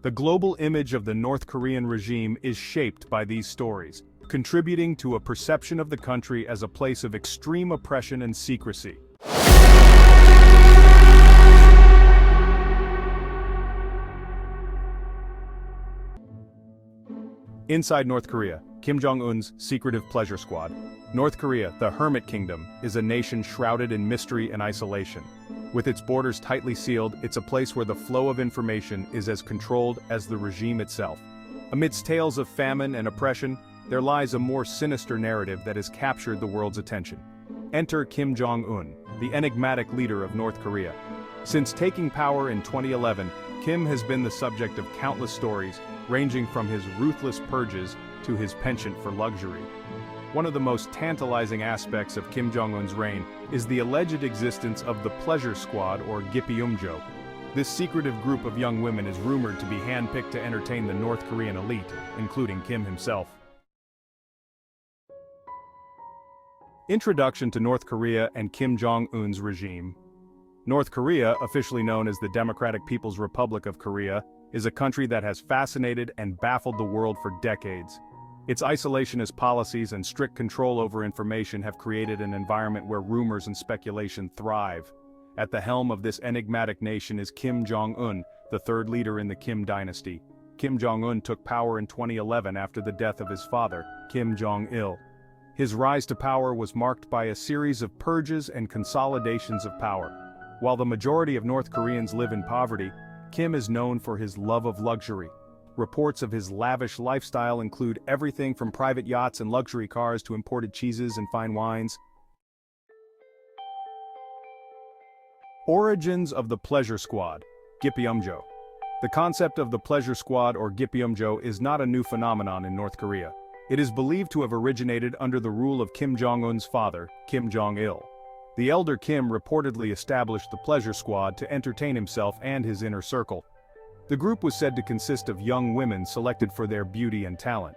The global image of the North Korean regime is shaped by these stories, contributing to a perception of the country as a place of extreme oppression and secrecy. Inside North Korea, Kim Jong Un's secretive pleasure squad. North Korea, the Hermit Kingdom, is a nation shrouded in mystery and isolation. With its borders tightly sealed, it's a place where the flow of information is as controlled as the regime itself. Amidst tales of famine and oppression, there lies a more sinister narrative that has captured the world's attention. Enter Kim Jong Un, the enigmatic leader of North Korea. Since taking power in 2011, Kim has been the subject of countless stories, ranging from his ruthless purges to his penchant for luxury. One of the most tantalizing aspects of Kim Jong Un's reign is the alleged existence of the Pleasure Squad, or Gipyeomjo. This secretive group of young women is rumored to be handpicked to entertain the North Korean elite, including Kim himself. Introduction to North Korea and Kim Jong Un's regime. North Korea, officially known as the Democratic People's Republic of Korea, is a country that has fascinated and baffled the world for decades. Its isolationist policies and strict control over information have created an environment where rumors and speculation thrive. At the helm of this enigmatic nation is Kim Jong Un, the third leader in the Kim dynasty. Kim Jong Un took power in 2011 after the death of his father, Kim Jong Il. His rise to power was marked by a series of purges and consolidations of power. While the majority of North Koreans live in poverty, Kim is known for his love of luxury. Reports of his lavish lifestyle include everything from private yachts and luxury cars to imported cheeses and fine wines. Origins of the Pleasure Squad, Gipyeomjo. The concept of the Pleasure Squad, or Gipyeomjo, is not a new phenomenon in North Korea. It is believed to have originated under the rule of Kim Jong-un's father, Kim Jong-il. The elder Kim reportedly established the Pleasure Squad to entertain himself and his inner circle. The group was said to consist of young women selected for their beauty and talent.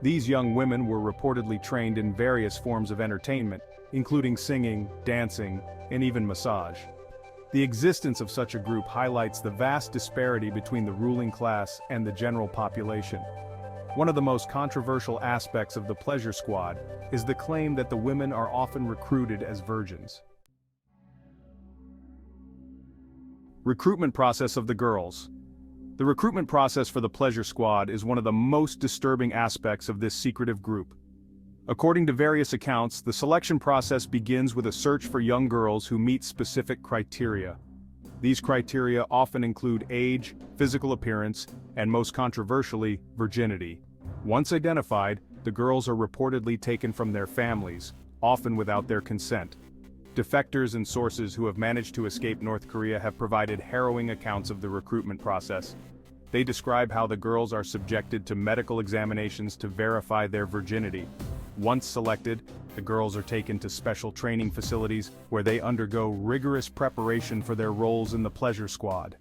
These young women were reportedly trained in various forms of entertainment, including singing, dancing, and even massage. The existence of such a group highlights the vast disparity between the ruling class and the general population. One of the most controversial aspects of the Pleasure Squad is the claim that the women are often recruited as virgins. Recruitment process of the girls. The recruitment process for the Pleasure Squad is one of the most disturbing aspects of this secretive group. According to various accounts, the selection process begins with a search for young girls who meet specific criteria. These criteria often include age, physical appearance, and most controversially, virginity. Once identified, the girls are reportedly taken from their families, often without their consent. Defectors and sources who have managed to escape North Korea have provided harrowing accounts of the recruitment process. They describe how the girls are subjected to medical examinations to verify their virginity. Once selected, the girls are taken to special training facilities where they undergo rigorous preparation for their roles in the Pleasure Squad.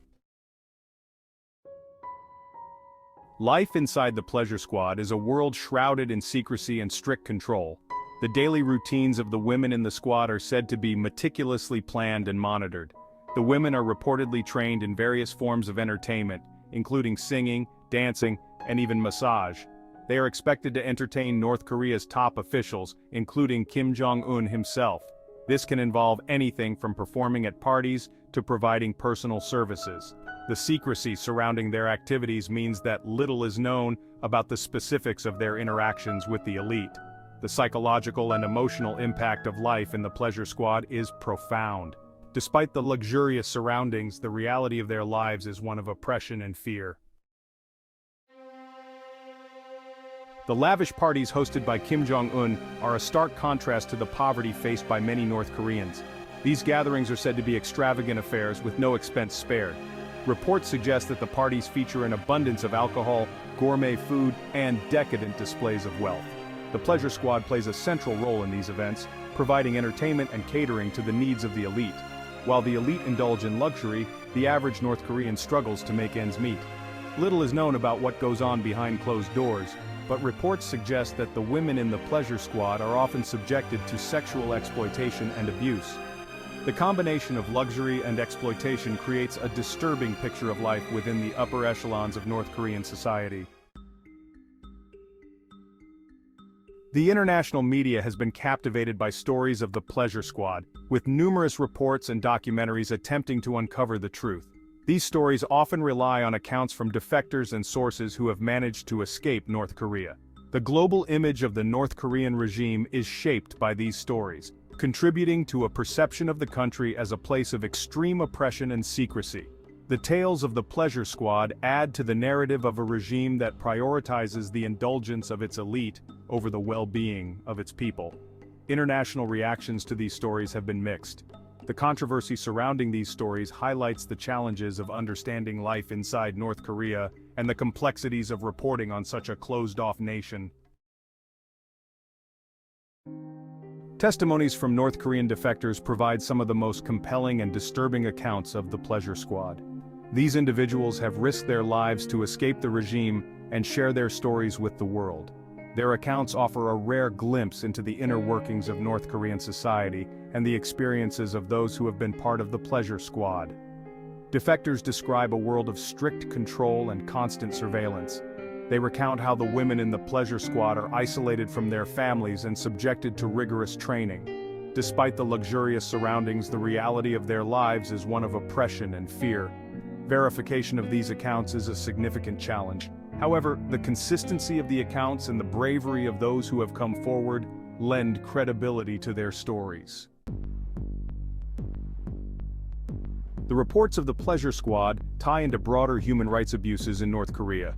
Life inside the Pleasure Squad is a world shrouded in secrecy and strict control. The daily routines of the women in the squad are said to be meticulously planned and monitored. The women are reportedly trained in various forms of entertainment, including singing, dancing, and even massage. They are expected to entertain North Korea's top officials, including Kim Jong Un himself. This can involve anything from performing at parties to providing personal services. The secrecy surrounding their activities means that little is known about the specifics of their interactions with the elite. The psychological and emotional impact of life in the Pleasure Squad is profound. Despite the luxurious surroundings, the reality of their lives is one of oppression and fear. The lavish parties hosted by Kim Jong Un are a stark contrast to the poverty faced by many North Koreans. These gatherings are said to be extravagant affairs with no expense spared. Reports suggest that the parties feature an abundance of alcohol, gourmet food, and decadent displays of wealth. The Pleasure Squad plays a central role in these events, providing entertainment and catering to the needs of the elite. While the elite indulge in luxury, the average North Korean struggles to make ends meet. Little is known about what goes on behind closed doors, but reports suggest that the women in the Pleasure Squad are often subjected to sexual exploitation and abuse. The combination of luxury and exploitation creates a disturbing picture of life within the upper echelons of North Korean society. The international media has been captivated by stories of the Pleasure Squad, with numerous reports and documentaries attempting to uncover the truth. These stories often rely on accounts from defectors and sources who have managed to escape North Korea. The global image of the North Korean regime is shaped by these stories, contributing to a perception of the country as a place of extreme oppression and secrecy. The tales of the Pleasure Squad add to the narrative of a regime that prioritizes the indulgence of its elite over the well-being of its people. International reactions to these stories have been mixed. The controversy surrounding these stories highlights the challenges of understanding life inside North Korea and the complexities of reporting on such a closed-off nation. Testimonies from North Korean defectors provide some of the most compelling and disturbing accounts of the Pleasure Squad. These individuals have risked their lives to escape the regime and share their stories with the world. Their accounts offer a rare glimpse into the inner workings of North Korean society and the experiences of those who have been part of the Pleasure Squad. Defectors describe a world of strict control and constant surveillance. They recount how the women in the Pleasure Squad are isolated from their families and subjected to rigorous training. Despite the luxurious surroundings, the reality of their lives is one of oppression and fear. Verification of these accounts is a significant challenge. However, the consistency of the accounts and the bravery of those who have come forward lend credibility to their stories. The reports of the Pleasure Squad tie into broader human rights abuses in North Korea.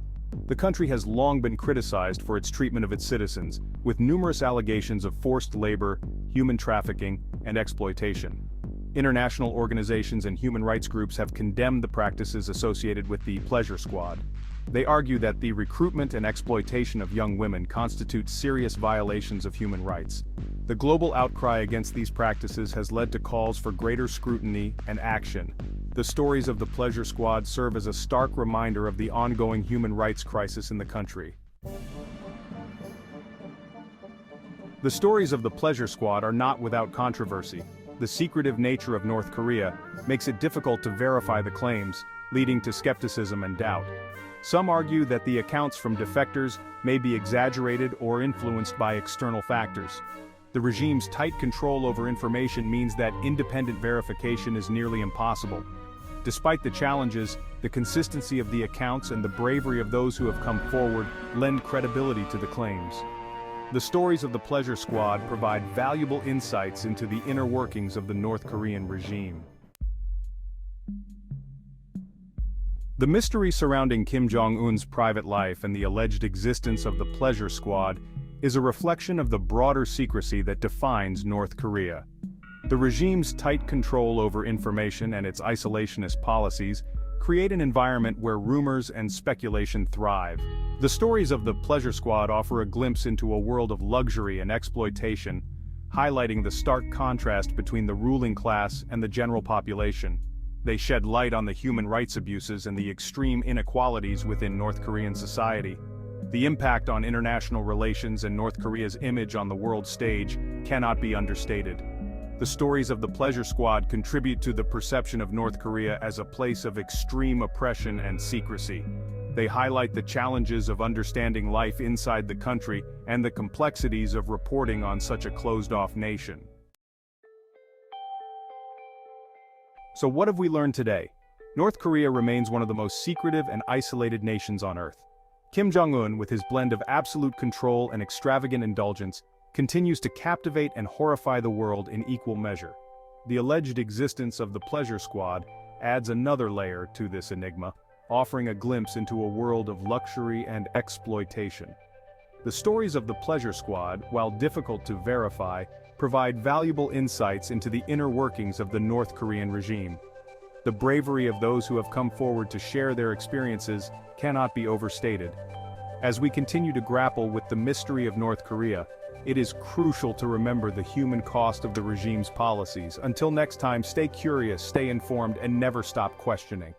The country has long been criticized for its treatment of its citizens, with numerous allegations of forced labor, human trafficking, and exploitation. International organizations and human rights groups have condemned the practices associated with the Pleasure Squad. They argue that the recruitment and exploitation of young women constitute serious violations of human rights. The global outcry against these practices has led to calls for greater scrutiny and action. The stories of the Pleasure Squad serve as a stark reminder of the ongoing human rights crisis in the country. The stories of the Pleasure Squad are not without controversy. The secretive nature of North Korea makes it difficult to verify the claims, leading to skepticism and doubt. Some argue that the accounts from defectors may be exaggerated or influenced by external factors. The regime's tight control over information means that independent verification is nearly impossible. Despite the challenges, the consistency of the accounts and the bravery of those who have come forward lend credibility to the claims. The stories of the Pleasure Squad provide valuable insights into the inner workings of the North Korean regime. The mystery surrounding Kim Jong Un's private life and the alleged existence of the Pleasure Squad is a reflection of the broader secrecy that defines North Korea. The regime's tight control over information and its isolationist policies create an environment where rumors and speculation thrive. The stories of the Pleasure Squad offer a glimpse into a world of luxury and exploitation, highlighting the stark contrast between the ruling class and the general population. They shed light on the human rights abuses and the extreme inequalities within North Korean society. The impact on international relations and North Korea's image on the world stage cannot be understated. The stories of the Pleasure Squad contribute to the perception of North Korea as a place of extreme oppression and secrecy. They highlight the challenges of understanding life inside the country and the complexities of reporting on such a closed-off nation. So what have we learned today? North Korea remains one of the most secretive and isolated nations on Earth. Kim Jong Un, with his blend of absolute control and extravagant indulgence, continues to captivate and horrify the world in equal measure. The alleged existence of the Pleasure Squad adds another layer to this enigma, offering a glimpse into a world of luxury and exploitation. The stories of the Pleasure Squad, while difficult to verify, provide valuable insights into the inner workings of the North Korean regime. The bravery of those who have come forward to share their experiences cannot be overstated. As we continue to grapple with the mystery of North Korea, it is crucial to remember the human cost of the regime's policies. Until next time, stay curious, stay informed, and never stop questioning.